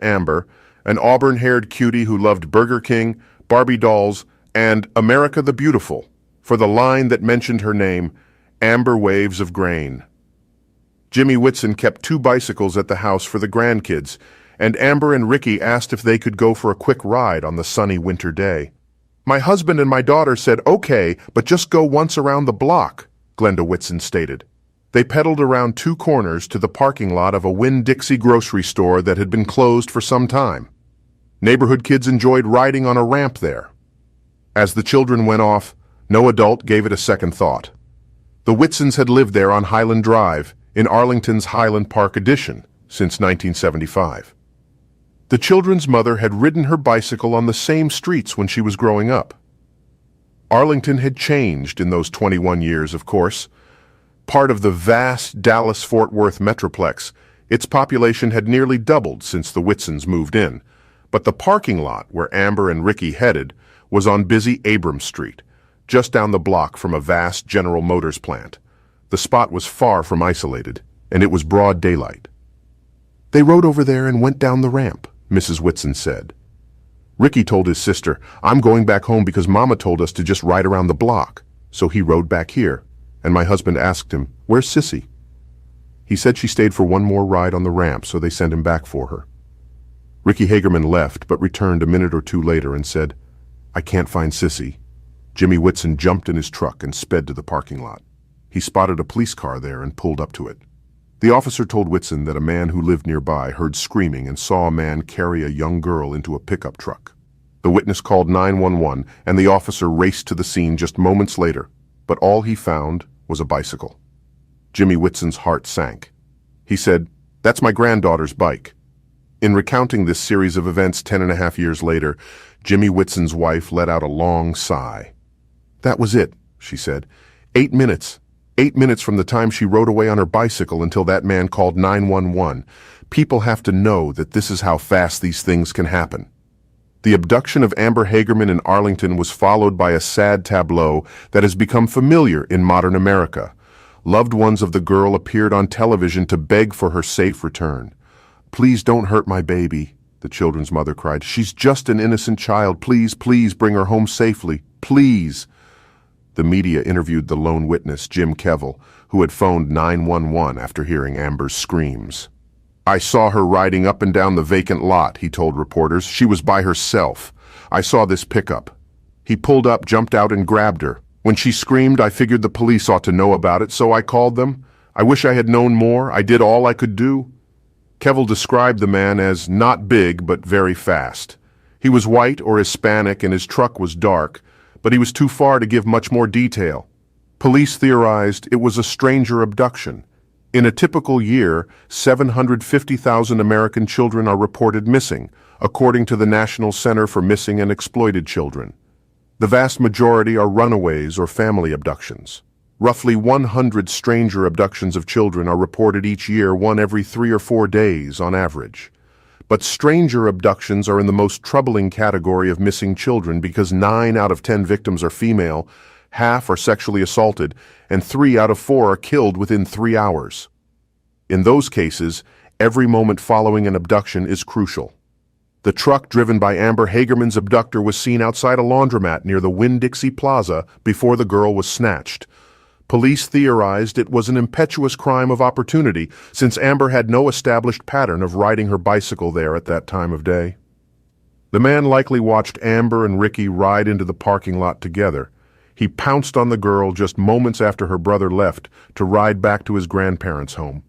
Amber, an auburn-haired cutie who loved Burger King, Barbie dolls, and America the Beautiful, for the line that mentioned her name, Amber Waves of Grain. Jimmy Whitson kept 2 bicycles at the house for the grandkids, and Amber and Ricky asked if they could go for a quick ride on the sunny winter day. "My husband and my daughter said okay, but just go once around the block," Glenda Whitson stated. They pedaled around 2 corners to the parking lot of a Winn-Dixie grocery store that had been closed for some time. Neighborhood kids enjoyed riding on a ramp there. As the children went off, no adult gave it a second thought. The Whitsons had lived there on Highland Drive, in Arlington's Highland Park Addition, since 1975. The children's mother had ridden her bicycle on the same streets when she was growing up. Arlington had changed in those 21 years, of course. Part of the vast Dallas-Fort Worth metroplex, its population had nearly doubled since the Whitsons moved in, but the parking lot where Amber and Ricky headed was on busy Abrams Street, just down the block from a vast General Motors plant. The spot was far from isolated, and it was broad daylight. "They rode over there and went down the ramp," Mrs. Whitson said. Ricky told his sister, "I'm going back home because Mama told us to just ride around the block." So he rode back here, and my husband asked him, "Where's Sissy?" He said she stayed for one more ride on the ramp, so they sent him back for her. Ricky Hagerman left, but returned a minute or 2 later and said, "I can't find Sissy." Jimmy Whitson jumped in his truck and sped to the parking lot. He spotted a police car there and pulled up to it. The officer told Whitson that a man who lived nearby heard screaming and saw a man carry a young girl into a pickup truck. The witness called 911, and the officer raced to the scene just moments later, but all he found was a bicycle. Jimmy Whitson's heart sank. He said, "That's my granddaughter's bike." In recounting this series of events 10.5 years later, Jimmy Whitson's wife let out a long sigh. "That was it," she said. 8 minutes. 8 minutes from the time she rode away on her bicycle until that man called 911. People have to know that this is how fast these things can happen. The abduction of Amber Hagerman in Arlington was followed by a sad tableau that has become familiar in modern America. Loved ones of the girl appeared on television to beg for her safe return. "Please don't hurt my baby," the children's mother cried. "She's just an innocent child. Please, please bring her home safely. Please." The media interviewed the lone witness, Jim Kevill, who had phoned 911 after hearing Amber's screams. "I saw her riding up and down the vacant lot," he told reporters. "She was by herself. I saw this pickup. He pulled up, jumped out, and grabbed her. When she screamed, I figured the police ought to know about it, so I called them. I wish I had known more. I did all I could do." Kevill described the man as not big, but very fast. He was white or Hispanic, and his truck was dark, but he was too far to give much more detail. Police theorized it was a stranger abduction. In a typical year, 750,000 American children are reported missing, according to the National Center for Missing and Exploited Children. The vast majority are runaways or family abductions. Roughly 100 stranger abductions of children are reported each year, one every 3 or 4 days on average. But stranger abductions are in the most troubling category of missing children because 9 out of 10 victims are female, half are sexually assaulted, and 3 out of 4 are killed within 3 hours. In those cases, every moment following an abduction is crucial. The truck driven by Amber Hagerman's abductor was seen outside a laundromat near the Winn-Dixie Plaza before the girl was snatched. Police theorized it was an impetuous crime of opportunity since Amber had no established pattern of riding her bicycle there at that time of day. The man likely watched Amber and Ricky ride into the parking lot together. He pounced on the girl just moments after her brother left to ride back to his grandparents' home.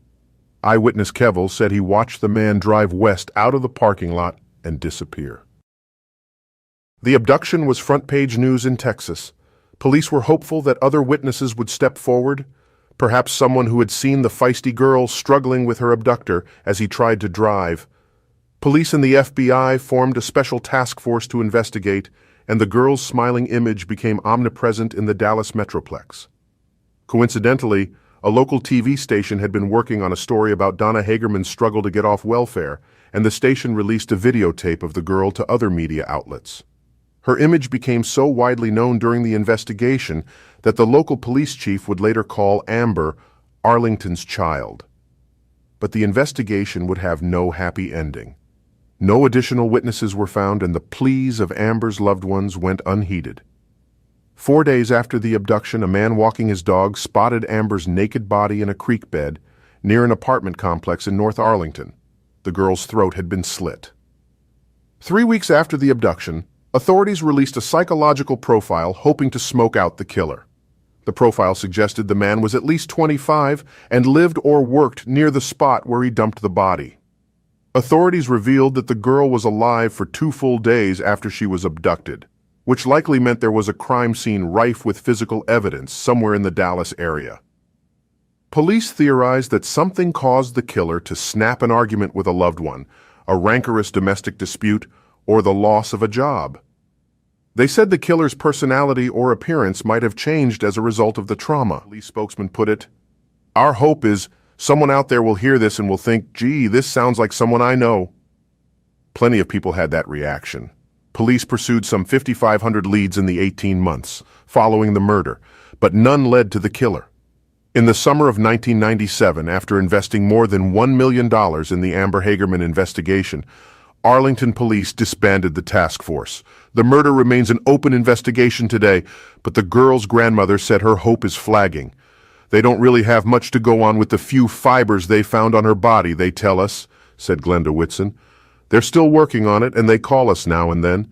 Eyewitness Kevill said he watched the man drive west out of the parking lot and disappear. The abduction was front-page news in Texas. Police were hopeful that other witnesses would step forward, perhaps someone who had seen the feisty girl struggling with her abductor as he tried to drive. Police and the FBI formed a special task force to investigate, and the girl's smiling image became omnipresent in the Dallas metroplex. Coincidentally, a local TV station had been working on a story about Donna Hagerman's struggle to get off welfare, and the station released a videotape of the girl to other media outlets. Her image became so widely known during the investigation that the local police chief would later call Amber Arlington's child. But the investigation would have no happy ending. No additional witnesses were found, and the pleas of Amber's loved ones went unheeded. 4 days after the abduction, a man walking his dog spotted Amber's naked body in a creek bed near an apartment complex in North Arlington. The girl's throat had been slit. 3 weeks after the abduction, authorities released a psychological profile hoping to smoke out the killer. The profile suggested the man was at least 25 and lived or worked near the spot where he dumped the body. Authorities revealed that the girl was alive for 2 full days after she was abducted, which likely meant there was a crime scene rife with physical evidence somewhere in the Dallas area. Police theorized that something caused the killer to snap an argument with a loved one, a rancorous domestic dispute, or the loss of a job. They said the killer's personality or appearance might have changed as a result of the trauma. Police spokesman put it, "Our hope is someone out there will hear this and will think, gee, this sounds like someone I know." Plenty of people had that reaction. Police pursued some 5,500 leads in the 18 months following the murder, but none led to the killer. In the summer of 1997, after investing more than $1 million in the Amber Hagerman investigation, Arlington police disbanded the task force. The murder remains an open investigation today, but the girl's grandmother said her hope is flagging. "They don't really have much to go on with the few fibers they found on her body, they tell us," said Glenda Whitson. "They're still working on it, and they call us now and then.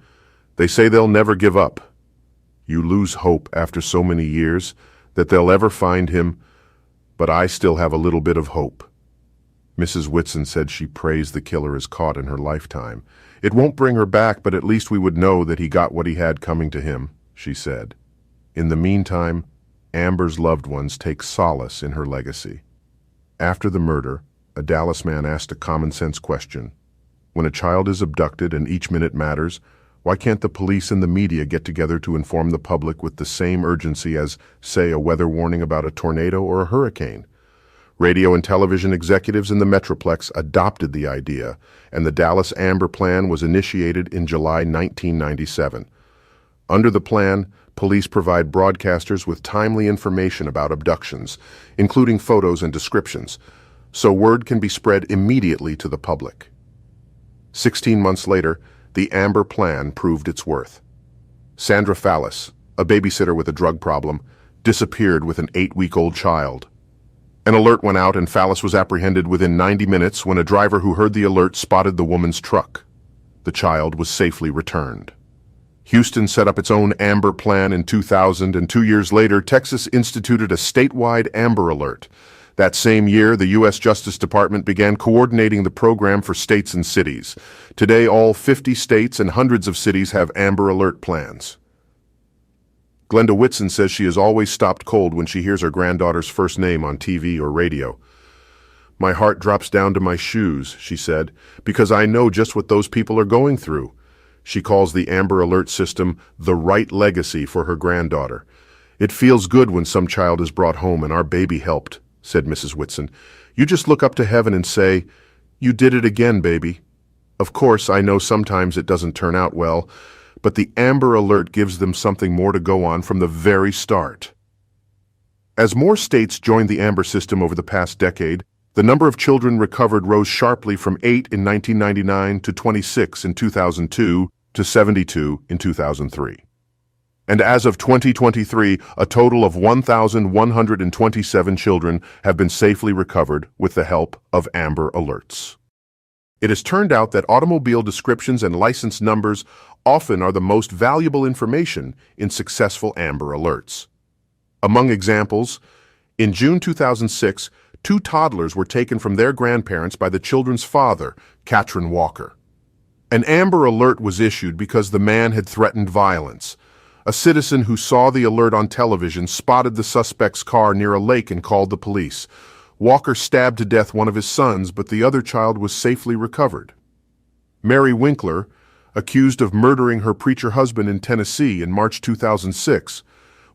They say they'll never give up." You lose hope after so many years that they'll ever find him, but I still have a little bit of hope. Mrs. Whitson said she prays the killer is caught in her lifetime. "It won't bring her back, but at least we would know that he got what he had coming to him," she said. In the meantime, Amber's loved ones take solace in her legacy. After the murder, a Dallas man asked a common-sense question. When a child is abducted and each minute matters, why can't the police and the media get together to inform the public with the same urgency as, say, a weather warning about a tornado or a hurricane? Radio and television executives in the Metroplex adopted the idea, and the Dallas Amber Plan was initiated in July 1997. Under the plan, police provide broadcasters with timely information about abductions, including photos and descriptions, so word can be spread immediately to the public. 16 months later, the Amber Plan proved its worth. Sandra Fallis, a babysitter with a drug problem, disappeared with an 8-week-old child. An alert went out and Fallis was apprehended within 90 minutes when a driver who heard the alert spotted the woman's truck. The child was safely returned. Houston set up its own Amber Plan in 2000, and 2 years later, Texas instituted a statewide Amber Alert. That same year, the U.S. Justice Department began coordinating the program for states and cities. Today, all 50 states and hundreds of cities have Amber Alert plans. Glenda Whitson says she has always stopped cold when she hears her granddaughter's first name on TV or radio. "My heart drops down to my shoes," she said, "because I know just what those people are going through." She calls the Amber Alert system the right legacy for her granddaughter. "It feels good when some child is brought home and our baby helped," said Mrs. Whitson. "You just look up to heaven and say, 'You did it again, baby.' Of course, I know sometimes it doesn't turn out well, but the Amber Alert gives them something more to go on from the very start." As more states joined the Amber system over the past decade, the number of children recovered rose sharply from 8 in 1999 to 26 in 2002 to 72 in 2003. And as of 2023, a total of 1,127 children have been safely recovered with the help of Amber Alerts. It has turned out that automobile descriptions and license numbers often are the most valuable information in successful Amber Alerts. Among examples, in June 2006, 2 toddlers were taken from their grandparents by the children's father, Katrin Walker. An Amber Alert was issued because the man had threatened violence. A citizen who saw the alert on television spotted the suspect's car near a lake and called the police. Walker stabbed to death one of his sons, but the other child was safely recovered. Mary Winkler, accused of murdering her preacher husband in Tennessee in March 2006,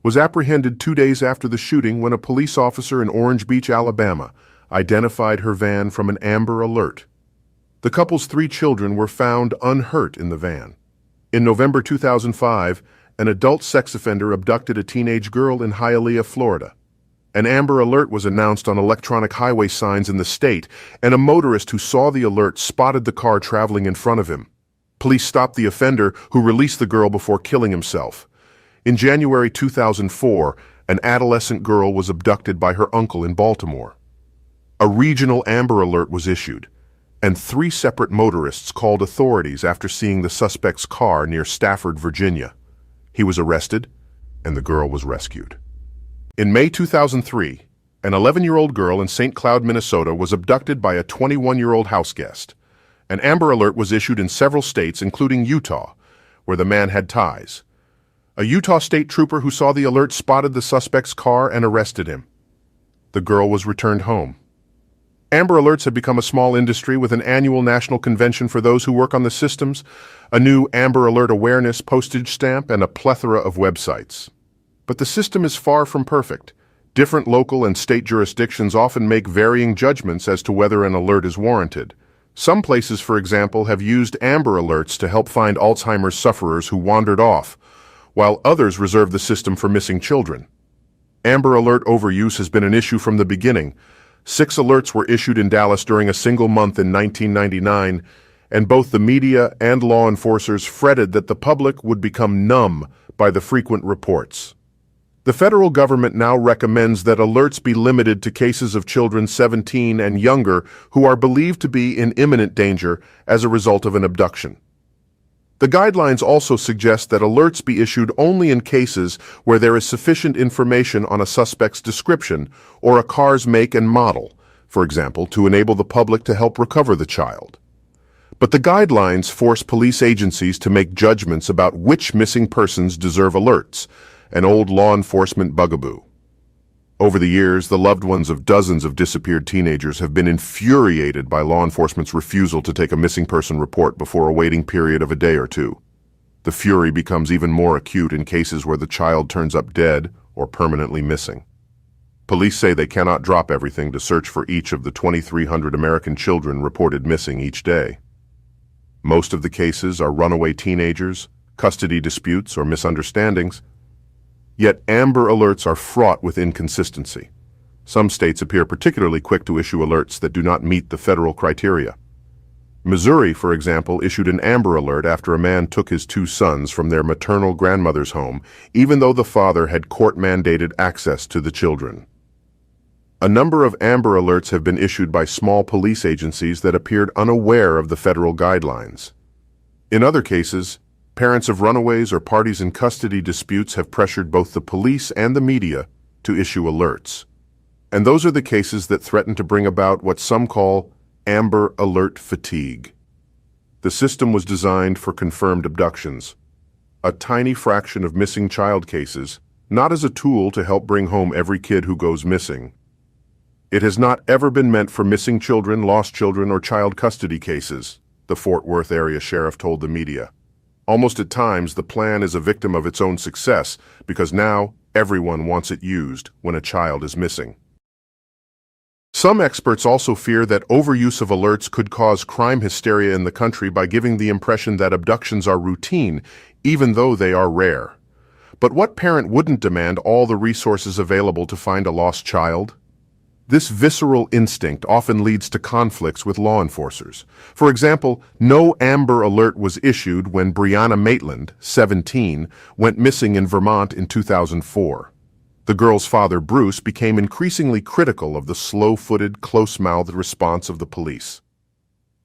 was apprehended 2 days after the shooting when a police officer in Orange Beach, Alabama, identified her van from an Amber Alert. The couple's 3 children were found unhurt in the van. In November 2005, an adult sex offender abducted a teenage girl in Hialeah, Florida. An Amber Alert was announced on electronic highway signs in the state, and a motorist who saw the alert spotted the car traveling in front of him. Police stopped the offender, who released the girl before killing himself. In January 2004, an adolescent girl was abducted by her uncle in Baltimore. A regional Amber Alert was issued, and 3 separate motorists called authorities after seeing the suspect's car near Stafford, Virginia. He was arrested, and the girl was rescued. In May 2003, an 11-year-old girl in St. Cloud, Minnesota was abducted by a 21-year-old houseguest. An Amber Alert was issued in several states, including Utah, where the man had ties. A Utah state trooper who saw the alert spotted the suspect's car and arrested him. The girl was returned home. Amber Alerts have become a small industry with an annual national convention for those who work on the systems, a new Amber Alert awareness postage stamp, and a plethora of websites. But the system is far from perfect. Different local and state jurisdictions often make varying judgments as to whether an alert is warranted. Some places, for example, have used Amber Alerts to help find Alzheimer's sufferers who wandered off, while others reserve the system for missing children. Amber Alert overuse has been an issue from the beginning. 6 alerts were issued in Dallas during a single month in 1999, and both the media and law enforcers fretted that the public would become numb by the frequent reports. The federal government now recommends that alerts be limited to cases of children 17 and younger who are believed to be in imminent danger as a result of an abduction. The guidelines also suggest that alerts be issued only in cases where there is sufficient information on a suspect's description or a car's make and model, for example, to enable the public to help recover the child. But the guidelines force police agencies to make judgments about which missing persons deserve alerts, an old law enforcement bugaboo. Over the years, the loved ones of dozens of disappeared teenagers have been infuriated by law enforcement's refusal to take a missing person report before a waiting period of a day or two. The fury becomes even more acute in cases where the child turns up dead or permanently missing. Police say they cannot drop everything to search for each of the 2,300 American children reported missing each day. Most of the cases are runaway teenagers, custody disputes, or misunderstandings. Yet Amber Alerts are fraught with inconsistency. Some states appear particularly quick to issue alerts that do not meet the federal criteria. Missouri, for example, issued an Amber Alert after a man took his 2 sons from their maternal grandmother's home, even though the father had court-mandated access to the children. A number of Amber Alerts have been issued by small police agencies that appeared unaware of the federal guidelines. In other cases, parents of runaways or parties in custody disputes have pressured both the police and the media to issue alerts. And those are the cases that threaten to bring about what some call Amber Alert fatigue. The system was designed for confirmed abductions, a tiny fraction of missing child cases, not as a tool to help bring home every kid who goes missing. It has not ever been meant for missing children, lost children, or child custody cases, the Fort Worth area sheriff told the media. Almost at times, the plan is a victim of its own success because now everyone wants it used when a child is missing. Some experts also fear that overuse of alerts could cause crime hysteria in the country by giving the impression that abductions are routine, even though they are rare. But what parent wouldn't demand all the resources available to find a lost child? This visceral instinct often leads to conflicts with law enforcers. For example, no Amber Alert was issued when Brianna Maitland, 17, went missing in Vermont in 2004. The girl's father, Bruce, became increasingly critical of the slow-footed, close-mouthed response of the police.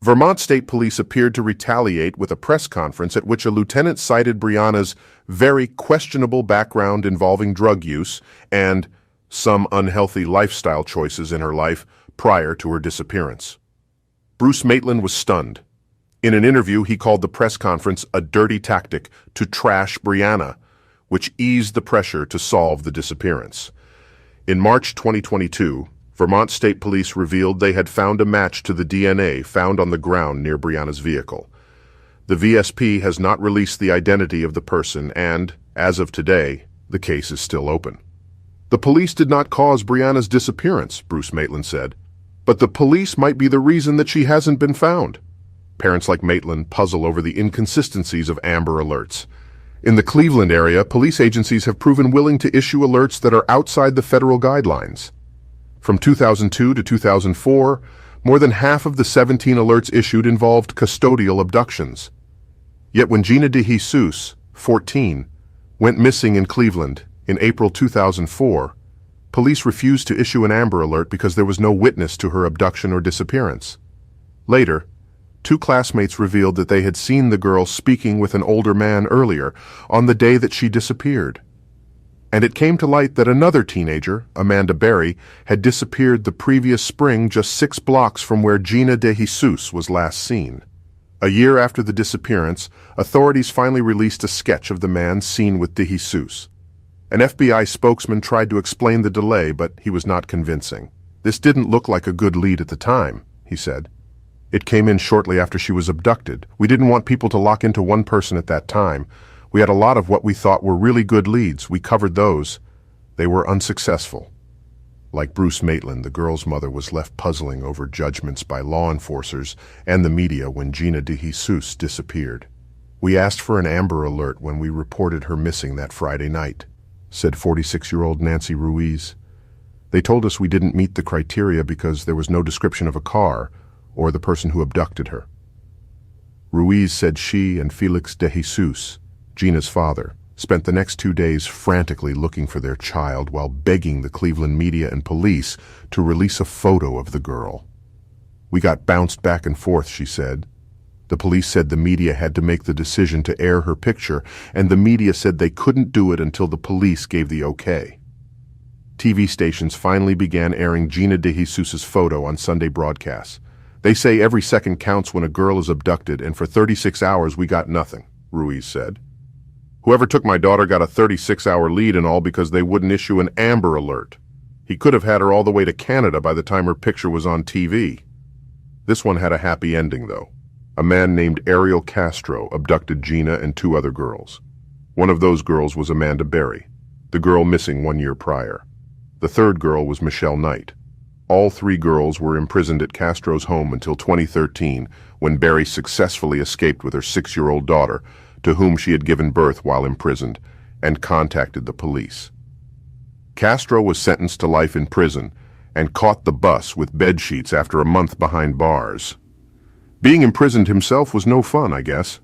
Vermont State Police appeared to retaliate with a press conference at which a lieutenant cited Brianna's very questionable background involving drug use and some unhealthy lifestyle choices in her life prior to her disappearance. Bruce Maitland was stunned. In an interview, he called the press conference a dirty tactic to trash Brianna, which eased the pressure to solve the disappearance. In March 2022, Vermont State Police revealed they had found a match to the DNA found on the ground near Brianna's vehicle. The VSP has not released the identity of the person and, as of today, the case is still open. The police did not cause Brianna's disappearance, Bruce Maitland said, but the police might be the reason that she hasn't been found. Parents like Maitland puzzle over the inconsistencies of Amber Alerts. In the Cleveland area, police agencies have proven willing to issue alerts that are outside the federal guidelines. From 2002 to 2004, more than half of the 17 alerts issued involved custodial abductions. Yet when Gina DeJesus, 14, went missing in Cleveland in April 2004, police refused to issue an Amber Alert because there was no witness to her abduction or disappearance. Later, two classmates revealed that they had seen the girl speaking with an older man earlier, on the day that she disappeared. And it came to light that another teenager, Amanda Berry, had disappeared the previous spring just 6 blocks from where Gina DeJesus was last seen. A year after the disappearance, authorities finally released a sketch of the man seen with DeJesus. An FBI spokesman tried to explain the delay, but he was not convincing. "This didn't look like a good lead at the time," he said. "It came in shortly after she was abducted. We didn't want people to lock into one person at that time. We had a lot of what we thought were really good leads. We covered those. They were unsuccessful." Like Bruce Maitland, the girl's mother was left puzzling over judgments by law enforcers and the media when Gina DeJesus disappeared. "We asked for an Amber Alert when we reported her missing that Friday night," said 46-year-old Nancy Ruiz. "They told us we didn't meet the criteria because there was no description of a car or the person who abducted her." Ruiz said she and Felix DeJesus, Gina's father, spent the next 2 days frantically looking for their child while begging the Cleveland media and police to release a photo of the girl. "We got bounced back and forth," she said. The police said the media had to make the decision to air her picture, and the media said they couldn't do it until the police gave the okay. TV stations finally began airing Gina DeJesus's photo on Sunday broadcasts. "They say every second counts when a girl is abducted, and for 36 hours we got nothing," Ruiz said. "Whoever took my daughter got a 36-hour lead and all because they wouldn't issue an Amber Alert. He could have had her all the way to Canada by the time her picture was on TV." This one had a happy ending, though. A man named Ariel Castro abducted Gina and 2 other girls. One of those girls was Amanda Berry, the girl missing 1 year prior. The third girl was Michelle Knight. All 3 girls were imprisoned at Castro's home until 2013, when Berry successfully escaped with her 6-year-old daughter, to whom she had given birth while imprisoned, and contacted the police. Castro was sentenced to life in prison and caught the bus with bedsheets after a month behind bars. Being imprisoned himself was no fun, I guess.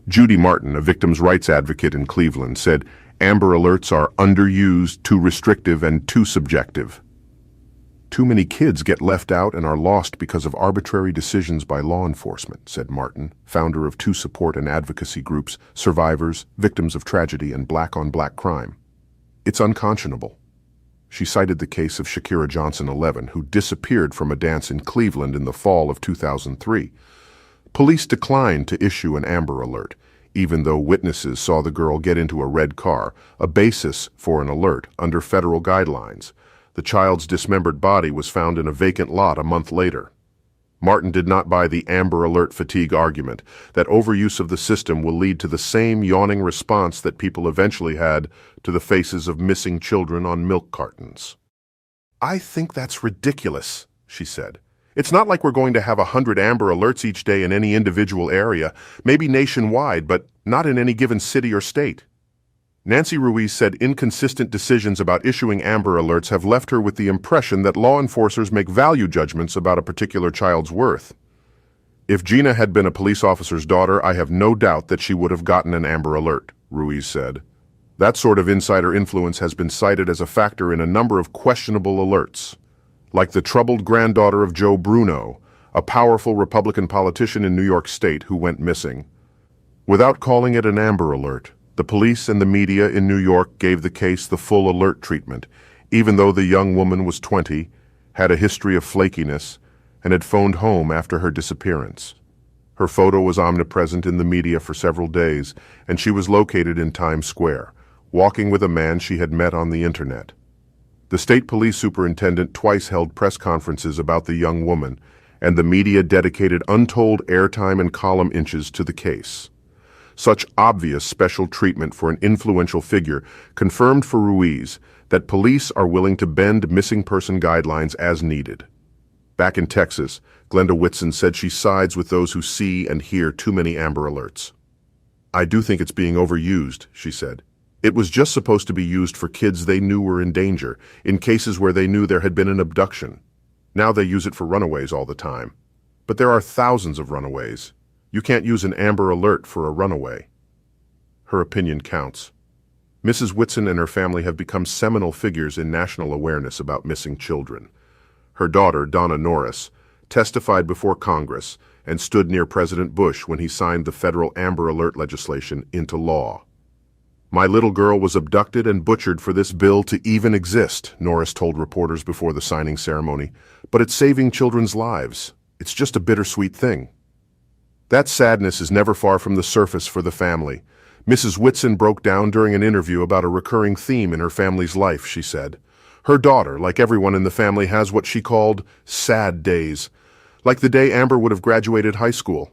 Judy Martin, a victims' rights advocate in Cleveland, said Amber Alerts are underused, too restrictive, and too subjective. "Too many kids get left out and are lost because of arbitrary decisions by law enforcement," said Martin, founder of 2 support and advocacy groups, Survivors, Victims of Tragedy, and Black on Black Crime. "It's unconscionable." She cited the case of Shakira Johnson, 11, who disappeared from a dance in Cleveland in the fall of 2003. Police declined to issue an Amber Alert, even though witnesses saw the girl get into a red car, a basis for an alert under federal guidelines. The child's dismembered body was found in a vacant lot a month later. Martin did not buy the Amber Alert fatigue argument, that overuse of the system will lead to the same yawning response that people eventually had to the faces of missing children on milk cartons. "I think that's ridiculous," she said. "It's not like we're going to have 100 Amber Alerts each day in any individual area, maybe nationwide, but not in any given city or state." Nancy Ruiz said inconsistent decisions about issuing Amber Alerts have left her with the impression that law enforcers make value judgments about a particular child's worth. "If Gina had been a police officer's daughter, I have no doubt that she would have gotten an Amber Alert," Ruiz said. "That sort of insider influence has been cited as a factor in a number of questionable alerts, like the troubled granddaughter of Joe Bruno, a powerful Republican politician in New York State who went missing. Without calling it an Amber Alert, the police and the media in New York gave the case the full alert treatment, even though the young woman was 20, had a history of flakiness, and had phoned home after her disappearance. Her photo was omnipresent in the media for several days, and she was located in Times Square, walking with a man she had met on the internet. The state police superintendent twice held press conferences about the young woman, and the media dedicated untold airtime and column inches to the case. Such obvious special treatment for an influential figure confirmed for Ruiz that police are willing to bend missing person guidelines as needed. Back in Texas, Glenda Whitson said she sides with those who see and hear too many Amber Alerts. I do think it's being overused, she said. It was just supposed to be used for kids they knew were in danger, in cases where they knew there had been an abduction. Now they use it for runaways all the time. But there are thousands of runaways. You can't use an Amber Alert for a runaway. Her opinion counts. Mrs. Whitson and her family have become seminal figures in national awareness about missing children. Her daughter, Donna Norris, testified before Congress and stood near President Bush when he signed the federal Amber Alert legislation into law. My little girl was abducted and butchered for this bill to even exist, Norris told reporters before the signing ceremony, but it's saving children's lives. It's just a bittersweet thing. That sadness is never far from the surface for the family. Mrs. Whitson broke down during an interview about a recurring theme in her family's life, she said. Her daughter, like everyone in the family, has what she called sad days, like the day Amber would have graduated high school.